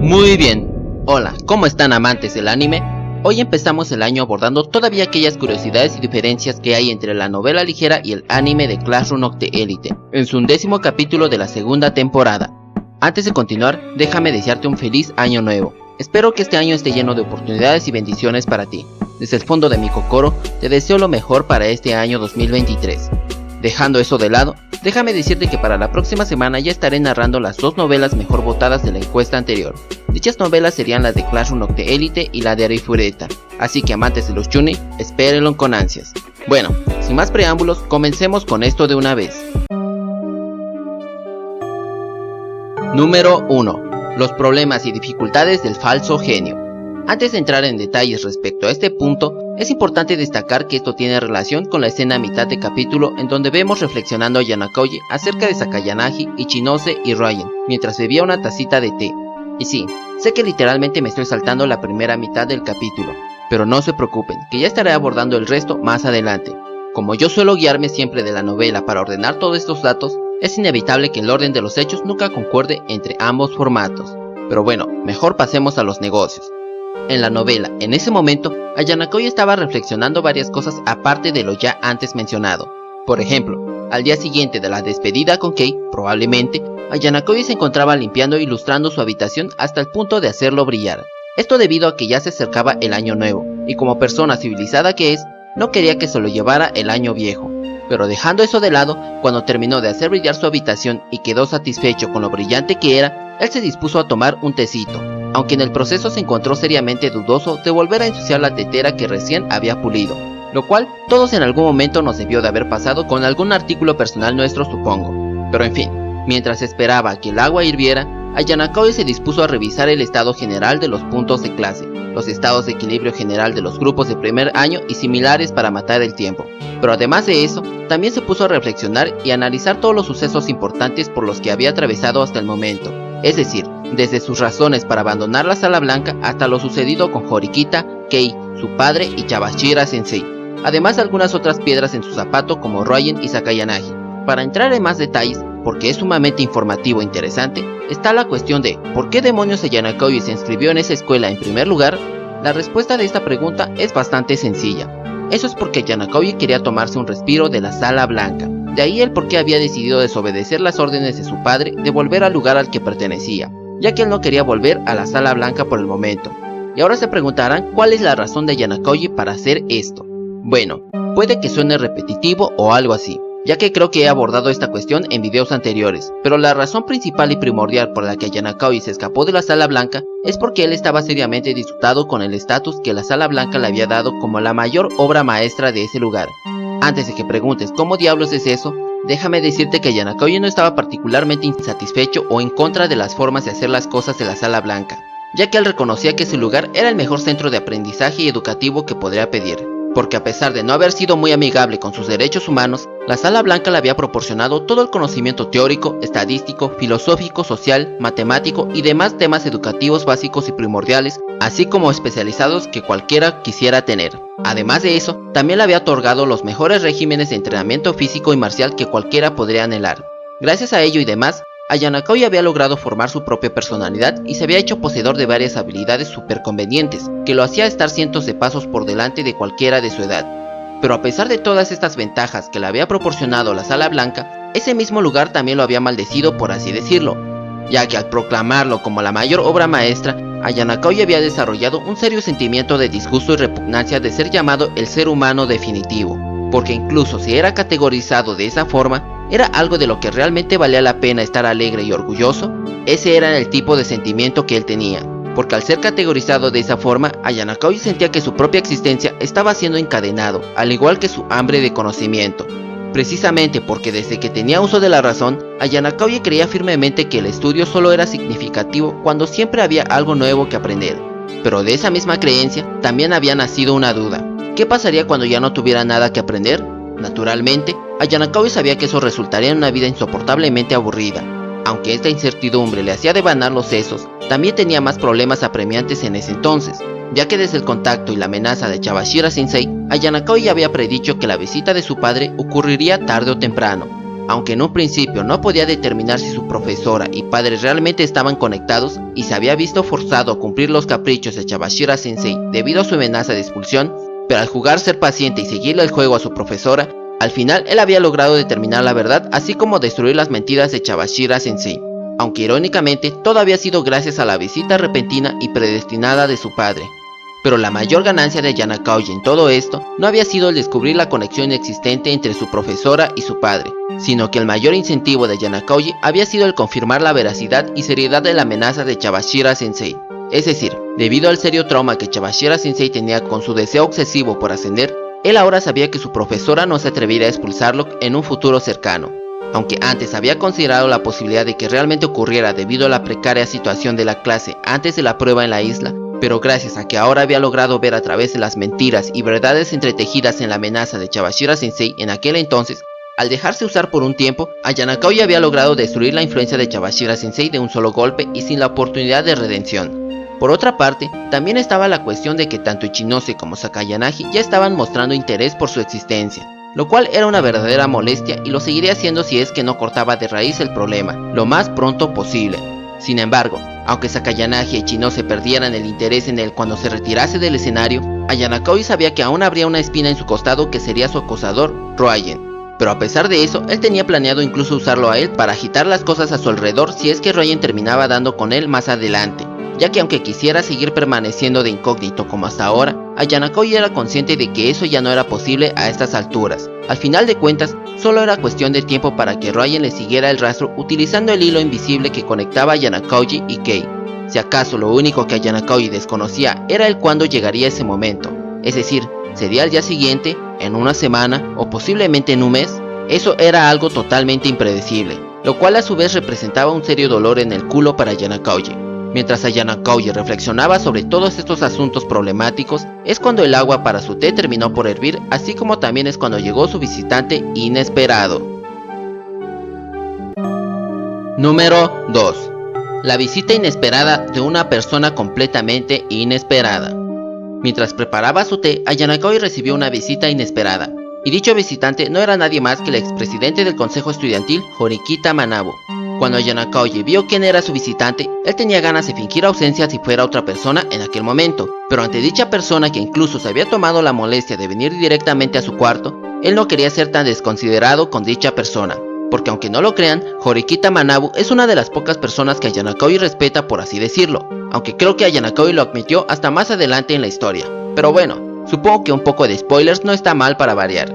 Muy bien, hola, ¿cómo están amantes del anime? Hoy empezamos el año abordando todavía aquellas curiosidades y diferencias que hay entre la novela ligera y el anime de Classroom of the Elite, en su 11º capítulo de la segunda temporada. Antes de continuar, déjame desearte un feliz año nuevo. Espero que este año esté lleno de oportunidades y bendiciones para ti. Desde el fondo de mi cocoro, te deseo lo mejor para este año 2023. Dejando eso de lado, déjame decirte que para la próxima semana ya estaré narrando las dos novelas mejor votadas de la encuesta anterior. Dichas novelas serían la de Classroom of the Elite y la de Arifureta, así que amantes de los shounen, espérenlo con ansias. Bueno, sin más preámbulos, comencemos con esto de una vez. Número 1. Los problemas y dificultades del falso genio. Antes de entrar en detalles respecto a este punto, es importante destacar que esto tiene relación con la escena a mitad de capítulo en donde vemos reflexionando a Yanakoye acerca de Sakayanagi, Ichinose y Ryan, mientras bebía una tacita de té. Y sí, sé que literalmente me estoy saltando la primera mitad del capítulo, pero no se preocupen, que ya estaré abordando el resto más adelante. Como yo suelo guiarme siempre de la novela para ordenar todos estos datos, es inevitable que el orden de los hechos nunca concuerde entre ambos formatos. Pero bueno, mejor pasemos a los negocios. En la novela, en ese momento, Yanakoye estaba reflexionando varias cosas aparte de lo ya antes mencionado. Por ejemplo, al día siguiente de la despedida con Kei, probablemente, Yanakoye se encontraba limpiando e ilustrando su habitación hasta el punto de hacerlo brillar. Esto debido a que ya se acercaba el año nuevo, y como persona civilizada que es, no quería que se lo llevara el año viejo. Pero dejando eso de lado, cuando terminó de hacer brillar su habitación y quedó satisfecho con lo brillante que era, él se dispuso a tomar un tecito, aunque en el proceso se encontró seriamente dudoso de volver a ensuciar la tetera que recién había pulido, lo cual todos en algún momento nos debió de haber pasado con algún artículo personal nuestro, supongo. Pero en fin, mientras esperaba que el agua hirviera, Yanakoye se dispuso a revisar el estado general de los puntos de clase, los estados de equilibrio general de los grupos de primer año y similares para matar el tiempo. Pero además de eso, también se puso a reflexionar y analizar todos los sucesos importantes por los que había atravesado hasta el momento, es decir, desde sus razones para abandonar la Sala Blanca hasta lo sucedido con Horikita, Kei, su padre y Chabashira Sensei, además de algunas otras piedras en su zapato como Ryan y Sakayanagi. Para entrar en más detalles, porque es sumamente informativo e interesante, está la cuestión de ¿por qué demonios Yanakoye se inscribió en esa escuela en primer lugar? La respuesta de esta pregunta es bastante sencilla. Eso es porque Yanakoye quería tomarse un respiro de la Sala Blanca. De ahí el por qué había decidido desobedecer las órdenes de su padre de volver al lugar al que pertenecía, ya que él no quería volver a la Sala Blanca por el momento. Y ahora se preguntarán cuál es la razón de Yanakoye para hacer esto. Bueno, puede que suene repetitivo o algo así, ya que creo que he abordado esta cuestión en videos anteriores, pero la razón principal y primordial por la que Yanakoye se escapó de la Sala Blanca es porque él estaba seriamente disgustado con el estatus que la Sala Blanca le había dado como la mayor obra maestra de ese lugar. Antes de que preguntes cómo diablos es eso, déjame decirte que Yanakoye no estaba particularmente insatisfecho o en contra de las formas de hacer las cosas de la Sala Blanca, ya que él reconocía que ese lugar era el mejor centro de aprendizaje y educativo que podría pedir, porque a pesar de no haber sido muy amigable con sus derechos humanos, la Sala Blanca le había proporcionado todo el conocimiento teórico, estadístico, filosófico, social, matemático y demás temas educativos básicos y primordiales, así como especializados que cualquiera quisiera tener. Además de eso, también le había otorgado los mejores regímenes de entrenamiento físico y marcial que cualquiera podría anhelar. Gracias a ello y demás, Yanakoye había logrado formar su propia personalidad y se había hecho poseedor de varias habilidades súper convenientes, que lo hacía estar cientos de pasos por delante de cualquiera de su edad. Pero a pesar de todas estas ventajas que le había proporcionado la Sala Blanca, ese mismo lugar también lo había maldecido, por así decirlo, ya que al proclamarlo como la mayor obra maestra, Yanakoye había desarrollado un serio sentimiento de disgusto y repugnancia de ser llamado el ser humano definitivo, porque incluso si era categorizado de esa forma, ¿era algo de lo que realmente valía la pena estar alegre y orgulloso? Ese era el tipo de sentimiento que él tenía, porque al ser categorizado de esa forma, Yanakoye sentía que su propia existencia estaba siendo encadenado, al igual que su hambre de conocimiento. Precisamente porque desde que tenía uso de la razón, Yanakoye creía firmemente que el estudio solo era significativo cuando siempre había algo nuevo que aprender. Pero de esa misma creencia, también había nacido una duda. ¿Qué pasaría cuando ya no tuviera nada que aprender? Naturalmente, Yanakoye sabía que eso resultaría en una vida insoportablemente aburrida. Aunque esta incertidumbre le hacía devanar los sesos, también tenía más problemas apremiantes en ese entonces, ya que desde el contacto y la amenaza de Chabashira Sensei, Yanakoye había predicho que la visita de su padre ocurriría tarde o temprano. Aunque en un principio no podía determinar si su profesora y padre realmente estaban conectados y se había visto forzado a cumplir los caprichos de Chabashira Sensei debido a su amenaza de expulsión, pero al jugar ser paciente y seguirle el juego a su profesora, al final él había logrado determinar la verdad así como destruir las mentiras de Chabashira Sensei. Aunque irónicamente todo había sido gracias a la visita repentina y predestinada de su padre. Pero la mayor ganancia de Yanakaoji en todo esto no había sido el descubrir la conexión existente entre su profesora y su padre, sino que el mayor incentivo de Yanakaoji había sido el confirmar la veracidad y seriedad de la amenaza de Chabashira Sensei. Es decir, debido al serio trauma que Chabashira Sensei tenía con su deseo obsesivo por ascender, él ahora sabía que su profesora no se atrevería a expulsarlo en un futuro cercano. Aunque antes había considerado la posibilidad de que realmente ocurriera debido a la precaria situación de la clase antes de la prueba en la isla, pero gracias a que ahora había logrado ver a través de las mentiras y verdades entretejidas en la amenaza de Chabashira Sensei en aquel entonces, al dejarse usar por un tiempo, Yanakaoji había logrado destruir la influencia de Chabashira Sensei de un solo golpe y sin la oportunidad de redención. Por otra parte, también estaba la cuestión de que tanto Ichinose como Sakayanagi ya estaban mostrando interés por su existencia, lo cual era una verdadera molestia y lo seguiría haciendo si es que no cortaba de raíz el problema, lo más pronto posible. Sin embargo, aunque Sakayanagi y Ichinose perdieran el interés en él cuando se retirase del escenario, Yanakaoji sabía que aún habría una espina en su costado que sería su acosador, Ryoen. Pero a pesar de eso, él tenía planeado incluso usarlo a él para agitar las cosas a su alrededor si es que Ryoen terminaba dando con él más adelante, ya que aunque quisiera seguir permaneciendo de incógnito como hasta ahora, Yanakaoji era consciente de que eso ya no era posible a estas alturas. Al final de cuentas, solo era cuestión de tiempo para que Ryoen le siguiera el rastro utilizando el hilo invisible que conectaba a Yanakaoji y Kei. Si acaso lo único que Yanakaoji desconocía era el cuándo llegaría ese momento, es decir, sería al día siguiente, en una semana o posiblemente en un mes. Eso era algo totalmente impredecible, lo cual a su vez representaba un serio dolor en el culo para Yanakaoji. Mientras Yanakaoji reflexionaba sobre todos estos asuntos problemáticos, es cuando el agua para su té terminó por hervir, así como también es cuando llegó su visitante inesperado. Número 2. La visita inesperada de una persona completamente inesperada. Mientras preparaba su té, Yanakaoji recibió una visita inesperada, y dicho visitante no era nadie más que el expresidente del consejo estudiantil, Horikita Manabu. Cuando Yanakaoji vio quién era su visitante, él tenía ganas de fingir ausencia si fuera otra persona en aquel momento, pero ante dicha persona que incluso se había tomado la molestia de venir directamente a su cuarto, él no quería ser tan desconsiderado con dicha persona, porque aunque no lo crean, Horikita Manabu es una de las pocas personas que Yanakaoji respeta, por así decirlo, aunque creo que Yanakaoji lo admitió hasta más adelante en la historia. Pero bueno, supongo que un poco de spoilers no está mal para variar.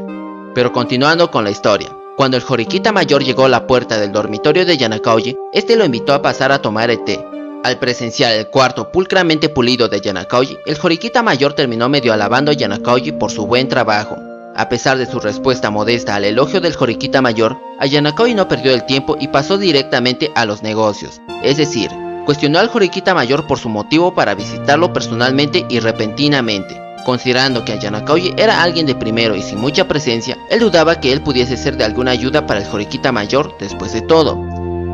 Pero continuando con la historia. Cuando el Horikita mayor llegó a la puerta del dormitorio de Yanakaoji, este lo invitó a pasar a tomar el té. Al presenciar el cuarto pulcramente pulido de Yanakaoji, el Horikita mayor terminó medio alabando a Yanakaoji por su buen trabajo. A pesar de su respuesta modesta al elogio del Horikita mayor, Yanakaoji no perdió el tiempo y pasó directamente a los negocios. Es decir, cuestionó al Horikita mayor por su motivo para visitarlo personalmente y repentinamente. Considerando que Yanakaoji era alguien de primero y sin mucha presencia, él dudaba que él pudiese ser de alguna ayuda para el Horikita mayor después de todo.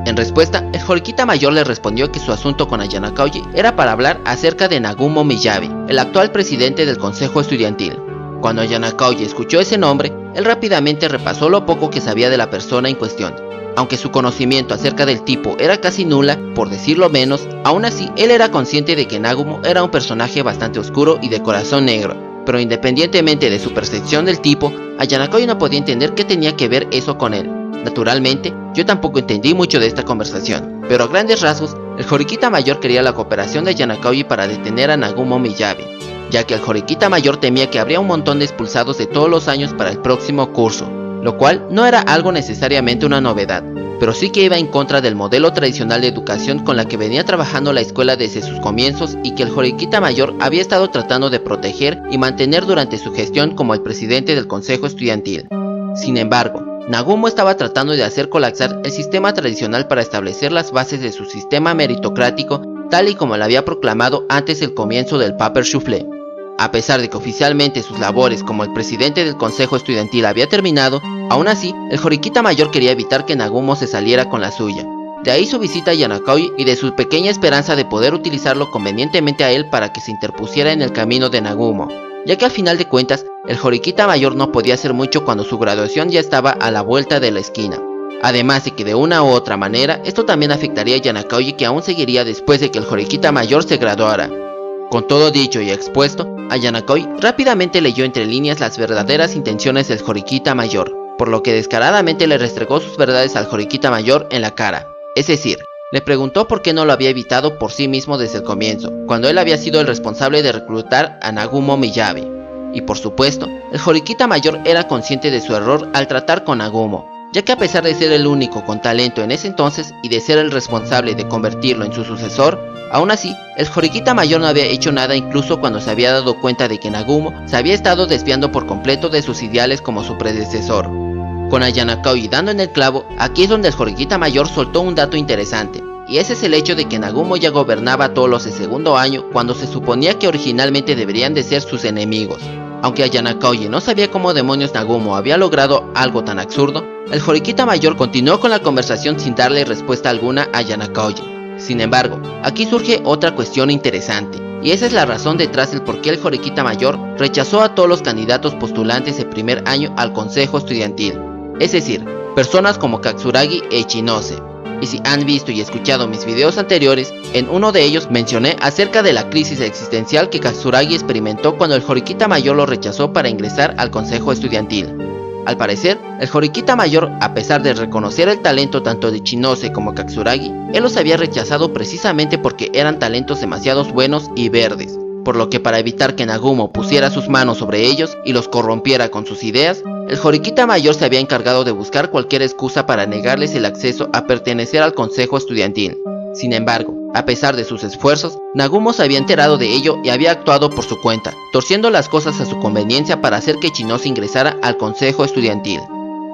En respuesta, el Horikita mayor le respondió que su asunto con Yanakaoji era para hablar acerca de Nagumo Miyabi, el actual presidente del consejo estudiantil. Cuando Yanakaoji escuchó ese nombre, él rápidamente repasó lo poco que sabía de la persona en cuestión. Aunque su conocimiento acerca del tipo era casi nula, por decirlo menos, aún así él era consciente de que Nagumo era un personaje bastante oscuro y de corazón negro. Pero independientemente de su percepción del tipo, Yanakaoji no podía entender qué tenía que ver eso con él. Naturalmente, yo tampoco entendí mucho de esta conversación, pero a grandes rasgos, el Horikita mayor quería la cooperación de Yanakaoji para detener a Nagumo Miyabi, ya que el Horikita mayor temía que habría un montón de expulsados de todos los años para el próximo curso, lo cual no era algo necesariamente una novedad, pero sí que iba en contra del modelo tradicional de educación con la que venía trabajando la escuela desde sus comienzos y que el Horikita mayor había estado tratando de proteger y mantener durante su gestión como el presidente del consejo estudiantil. Sin embargo, Nagumo estaba tratando de hacer colapsar el sistema tradicional para establecer las bases de su sistema meritocrático tal y como lo había proclamado antes del comienzo del Paper Shuffle. A pesar de que oficialmente sus labores como el presidente del consejo estudiantil había terminado, aún así, el Horikita mayor quería evitar que Nagumo se saliera con la suya. De ahí su visita a Yanakaoji y de su pequeña esperanza de poder utilizarlo convenientemente a él para que se interpusiera en el camino de Nagumo, ya que al final de cuentas, el Horikita mayor no podía hacer mucho cuando su graduación ya estaba a la vuelta de la esquina. Además de que de una u otra manera, esto también afectaría a Yanakaoji, que aún seguiría después de que el Horikita mayor se graduara. Con todo dicho y expuesto, a Yanakaoji rápidamente leyó entre líneas las verdaderas intenciones del Horikita mayor, por lo que descaradamente le restregó sus verdades al Horikita mayor en la cara. Es decir, le preguntó por qué no lo había evitado por sí mismo desde el comienzo, cuando él había sido el responsable de reclutar a Nagumo Miyabi. Y por supuesto, el Horikita mayor era consciente de su error al tratar con Nagumo, ya que a pesar de ser el único con talento en ese entonces y de ser el responsable de convertirlo en su sucesor, aún así, el Horikita mayor no había hecho nada incluso cuando se había dado cuenta de que Nagumo se había estado desviando por completo de sus ideales como su predecesor. Con a Yanakaoji dando en el clavo, aquí es donde el Horikita mayor soltó un dato interesante, y ese es el hecho de que Nagumo ya gobernaba todos los de segundo año cuando se suponía que originalmente deberían de ser sus enemigos. Aunque a Yanakaoji no sabía cómo demonios Nagumo había logrado algo tan absurdo, el Horikita mayor continuó con la conversación sin darle respuesta alguna a Yanakaoji. Sin embargo, aquí surge otra cuestión interesante, y esa es la razón detrás del por qué el Horikita mayor rechazó a todos los candidatos postulantes de primer año al consejo estudiantil, es decir, personas como Katsuragi e Ichinose. Y si han visto y escuchado mis videos anteriores, en uno de ellos mencioné acerca de la crisis existencial que Katsuragi experimentó cuando el Horikita mayor lo rechazó para ingresar al consejo estudiantil. Al parecer, el Horikita mayor, a pesar de reconocer el talento tanto de Ichinose como Katsuragi, él los había rechazado precisamente porque eran talentos demasiado buenos y verdes, por lo que para evitar que Nagumo pusiera sus manos sobre ellos y los corrompiera con sus ideas, el Horikita mayor se había encargado de buscar cualquier excusa para negarles el acceso a pertenecer al consejo estudiantil. Sin embargo, a pesar de sus esfuerzos, Nagumo se había enterado de ello y había actuado por su cuenta, torciendo las cosas a su conveniencia para hacer que Ichinose ingresara al consejo estudiantil.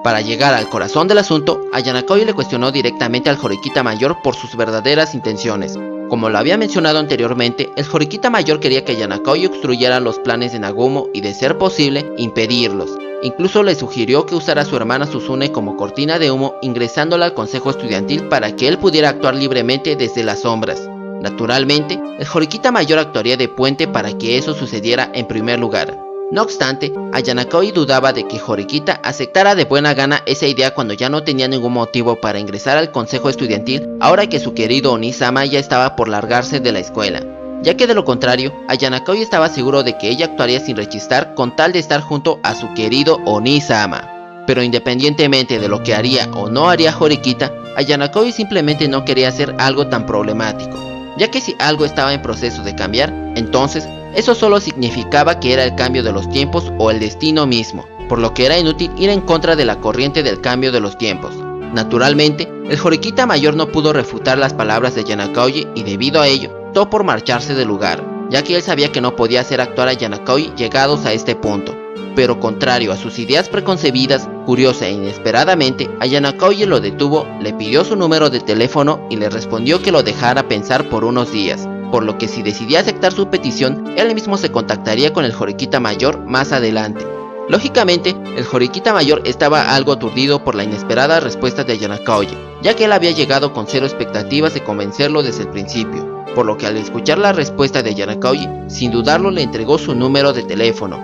Para llegar al corazón del asunto, a Yanakaoji le cuestionó directamente al Horikita mayor por sus verdaderas intenciones. Como lo había mencionado anteriormente, el Horikita mayor quería que Yanakaoji obstruyera los planes de Nagumo y, de ser posible, impedirlos. Incluso le sugirió que usara a su hermana Suzune como cortina de humo, ingresándola al consejo estudiantil para que él pudiera actuar libremente desde las sombras. Naturalmente, el Horikita mayor actuaría de puente para que eso sucediera en primer lugar. No obstante, a Yanakaoji dudaba de que Horikita aceptara de buena gana esa idea cuando ya no tenía ningún motivo para ingresar al consejo estudiantil ahora que su querido Onisama ya estaba por largarse de la escuela, ya que de lo contrario, a Yanakaoji estaba seguro de que ella actuaría sin rechistar con tal de estar junto a su querido Onisama. Pero independientemente de lo que haría o no haría Horikita, a Yanakaoji simplemente no quería hacer algo tan problemático, ya que si algo estaba en proceso de cambiar, entonces eso solo significaba que era el cambio de los tiempos o el destino mismo, por lo que era inútil ir en contra de la corriente del cambio de los tiempos. Naturalmente, el Horikita mayor no pudo refutar las palabras de Yanakaoji y debido a ello, optó por marcharse del lugar, ya que él sabía que no podía hacer actuar a Yanakaoji llegados a este punto. Pero contrario a sus ideas preconcebidas, curiosa e inesperadamente, a Yanakaoji lo detuvo, le pidió su número de teléfono y le respondió que lo dejara pensar por unos días, por lo que si decidía aceptar su petición, él mismo se contactaría con el Horikita mayor más adelante. Lógicamente, el Horikita mayor estaba algo aturdido por la inesperada respuesta de Yanakaoji, ya que él había llegado con cero expectativas de convencerlo desde el principio, por lo que al escuchar la respuesta de Yanakaoji, sin dudarlo le entregó su número de teléfono.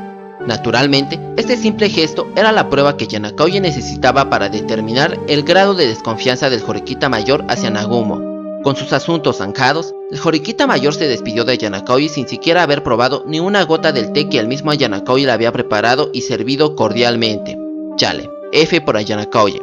Naturalmente, este simple gesto era la prueba que Yanakaoji necesitaba para determinar el grado de desconfianza del Horikita mayor hacia Nagumo. Con sus asuntos zanjados, el Horikita mayor se despidió de Yanakaoji sin siquiera haber probado ni una gota del té que el mismo Yanakaoji le había preparado y servido cordialmente. Chale, F por Yanakaoji.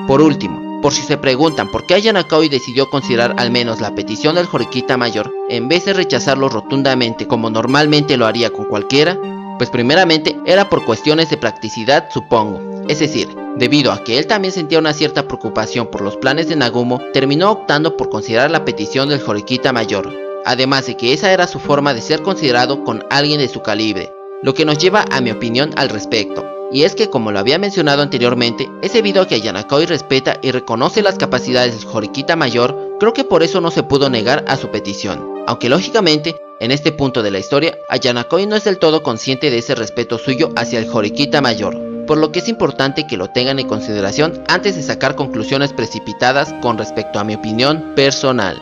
Por último, por si se preguntan por qué Yanakaoji decidió considerar al menos la petición del Horikita mayor en vez de rechazarlo rotundamente como normalmente lo haría con cualquiera, pues primeramente era por cuestiones de practicidad, supongo. Es decir, debido a que él también sentía una cierta preocupación por los planes de Nagumo, terminó optando por considerar la petición del Horikita mayor, además de que esa era su forma de ser considerado con alguien de su calibre, lo que nos lleva a mi opinión al respecto. Y es que, como lo había mencionado anteriormente, es debido a que Yanakaoji respeta y reconoce las capacidades del Horikita mayor, creo que por eso no se pudo negar a su petición. Aunque lógicamente, en este punto de la historia, Yanakaoji no es del todo consciente de ese respeto suyo hacia el Horikita mayor, por lo que es importante que lo tengan en consideración antes de sacar conclusiones precipitadas con respecto a mi opinión personal.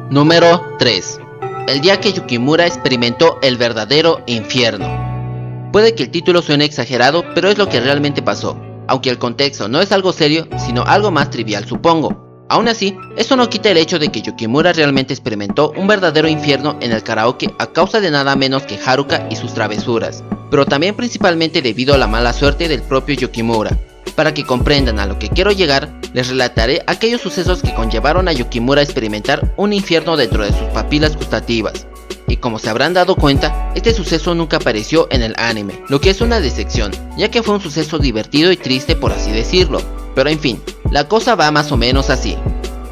Número 3. El día que Yukimura experimentó el verdadero infierno. Puede que el título suene exagerado, pero es lo que realmente pasó. aunque el contexto no es algo serio, sino algo más trivial supongo. Aún así, eso no quita el hecho de que Yukimura realmente experimentó un verdadero infierno en el karaoke a causa de nada menos que Haruka y sus travesuras, pero también principalmente debido a la mala suerte del propio Yukimura. Para que comprendan a lo que quiero llegar, les relataré aquellos sucesos que conllevaron a Yukimura a experimentar un infierno dentro de sus papilas gustativas. Y como se habrán dado cuenta, este suceso nunca apareció en el anime, lo que es una decepción, ya que fue un suceso divertido y triste por así decirlo. Pero en fin, la cosa va más o menos así.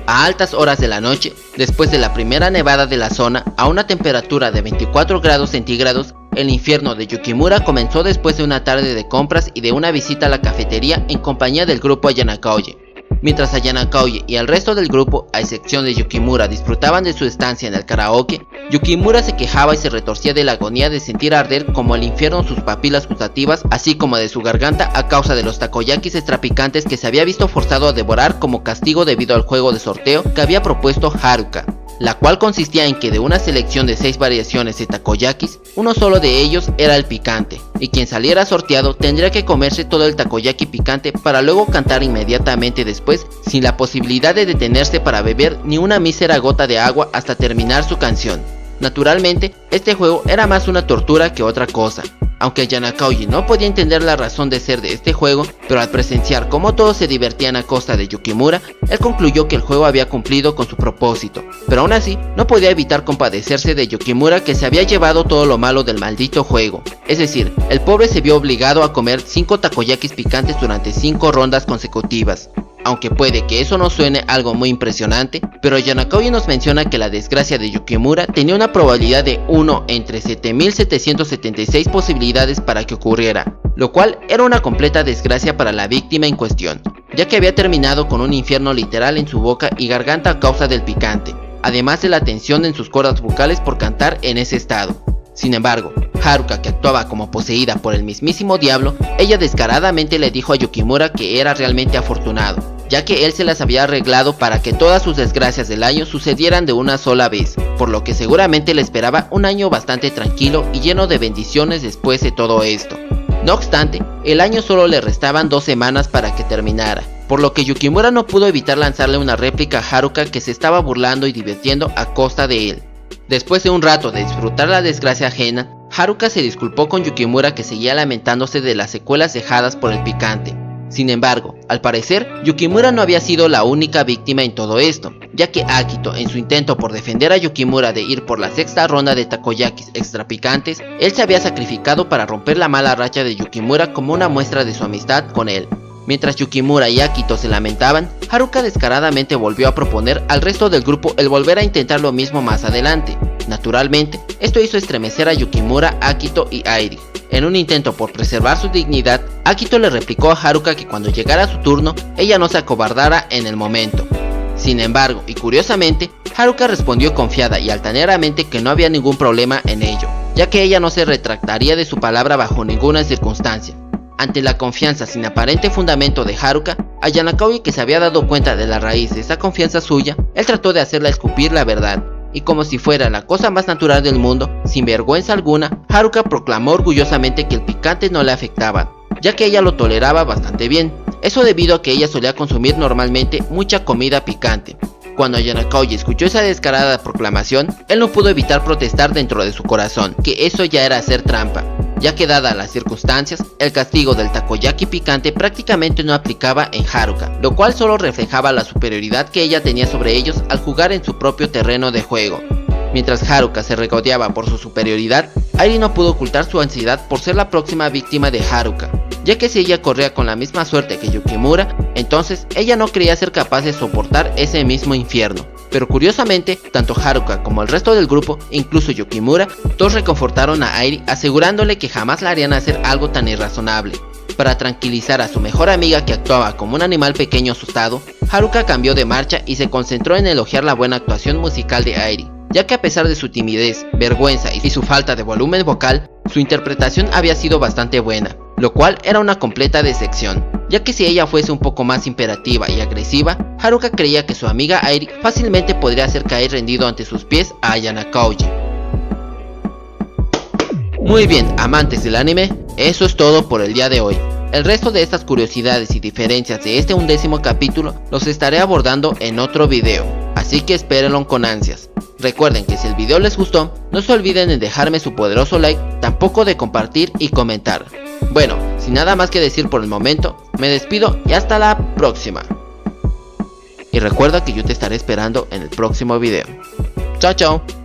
A altas horas de la noche, después de la primera nevada de la zona, a una temperatura de 24 grados centígrados, el infierno de Yukimura comenzó después de una tarde de compras y de una visita a la cafetería en compañía del grupo Ayana Kauji. Mientras Ayana Kauji y el resto del grupo, a excepción de Yukimura, disfrutaban de su estancia en el karaoke, Yukimura se quejaba y se retorcía de la agonía de sentir arder como el infierno sus papilas gustativas, así como de su garganta a causa de los takoyakis extrapicantes que se había visto forzado a devorar como castigo debido al juego de sorteo que había propuesto Haruka, la cual consistía en que de una selección de 6 variaciones de takoyakis, uno solo de ellos era el picante, y quien saliera sorteado tendría que comerse todo el takoyaki picante para luego cantar inmediatamente después, sin la posibilidad de detenerse para beber ni una mísera gota de agua hasta terminar su canción. Naturalmente, este juego era más una tortura que otra cosa. Aunque Ayana Kauji no podía entender la razón de ser de este juego, pero al presenciar cómo todos se divertían a costa de Yukimura, él concluyó que el juego había cumplido con su propósito. Pero aún así, no podía evitar compadecerse de Yukimura, que se había llevado todo lo malo del maldito juego. Es decir, el pobre se vio obligado a comer 5 takoyakis picantes durante 5 rondas consecutivas. Aunque puede que eso no suene algo muy impresionante, pero Ayana Kauji nos menciona que la desgracia de Yukimura tenía una probabilidad de 1 entre 7776 posibilidades para que ocurriera, lo cual era una completa desgracia para la víctima en cuestión, ya que había terminado con un infierno literal en su boca y garganta a causa del picante, además de la tensión en sus cuerdas vocales por cantar en ese estado. Sin embargo, Haruka, que actuaba como poseída por el mismísimo diablo, ella descaradamente le dijo a Yukimura que era realmente afortunado, ya que él se las había arreglado para que todas sus desgracias del año sucedieran de una sola vez, por lo que seguramente le esperaba un año bastante tranquilo y lleno de bendiciones después de todo esto. No obstante, el año solo le restaban 2 semanas para que terminara, por lo que Yukimura no pudo evitar lanzarle una réplica a Haruka, que se estaba burlando y divirtiendo a costa de él. Después de un rato de disfrutar la desgracia ajena, Haruka se disculpó con Yukimura, que seguía lamentándose de las secuelas dejadas por el picante. Sin embargo, al parecer, Yukimura no había sido la única víctima en todo esto, ya que Akito, en su intento por defender a Yukimura de ir por la 6ª ronda de takoyakis extra picantes, él se había sacrificado para romper la mala racha de Yukimura como una muestra de su amistad con él. Mientras Yukimura y Akito se lamentaban, Haruka descaradamente volvió a proponer al resto del grupo el volver a intentar lo mismo más adelante. Naturalmente, esto hizo estremecer a Yukimura, Akito y Airi. En un intento por preservar su dignidad, Akito le replicó a Haruka que cuando llegara su turno, ella no se acobardara en el momento. Sin embargo, y curiosamente, Haruka respondió confiada y altaneramente que no había ningún problema en ello, ya que ella no se retractaría de su palabra bajo ninguna circunstancia. Ante la confianza sin aparente fundamento de Haruka, Ayana Kauji, que se había dado cuenta de la raíz de esa confianza suya, él trató de hacerla escupir la verdad, y como si fuera la cosa más natural del mundo, sin vergüenza alguna, Haruka proclamó orgullosamente que el picante no le afectaba, ya que ella lo toleraba bastante bien, eso debido a que ella solía consumir normalmente mucha comida picante. Cuando Ayana Kauji escuchó esa descarada proclamación, él no pudo evitar protestar dentro de su corazón, que eso ya era hacer trampa, ya que dadas las circunstancias, el castigo del takoyaki picante prácticamente no aplicaba en Haruka, lo cual solo reflejaba la superioridad que ella tenía sobre ellos al jugar en su propio terreno de juego. Mientras Haruka se regodeaba por su superioridad, Airi no pudo ocultar su ansiedad por ser la próxima víctima de Haruka, ya que si ella corría con la misma suerte que Yukimura, entonces ella no creía ser capaz de soportar ese mismo infierno. Pero curiosamente, tanto Haruka como el resto del grupo, incluso Yukimura, todos reconfortaron a Airi asegurándole que jamás la harían hacer algo tan irrazonable. Para tranquilizar a su mejor amiga, que actuaba como un animal pequeño asustado, Haruka cambió de marcha y se concentró en elogiar la buena actuación musical de Airi, ya que a pesar de su timidez, vergüenza y su falta de volumen vocal, su interpretación había sido bastante buena, lo cual era una completa decepción, ya que si ella fuese un poco más imperativa y agresiva, Haruka creía que su amiga Airi fácilmente podría hacer caer rendido ante sus pies a Ayana Kauji. Muy bien, amantes del anime, eso es todo por el día de hoy. El resto de estas curiosidades y diferencias de este 11º capítulo los estaré abordando en otro video, así que espérenlo con ansias. Recuerden que si el video les gustó, no se olviden en dejarme su poderoso like, tampoco de compartir y comentar. Bueno, sin nada más que decir por el momento, me despido y hasta la próxima. Y recuerda que yo te estaré esperando en el próximo video. Chao, chao.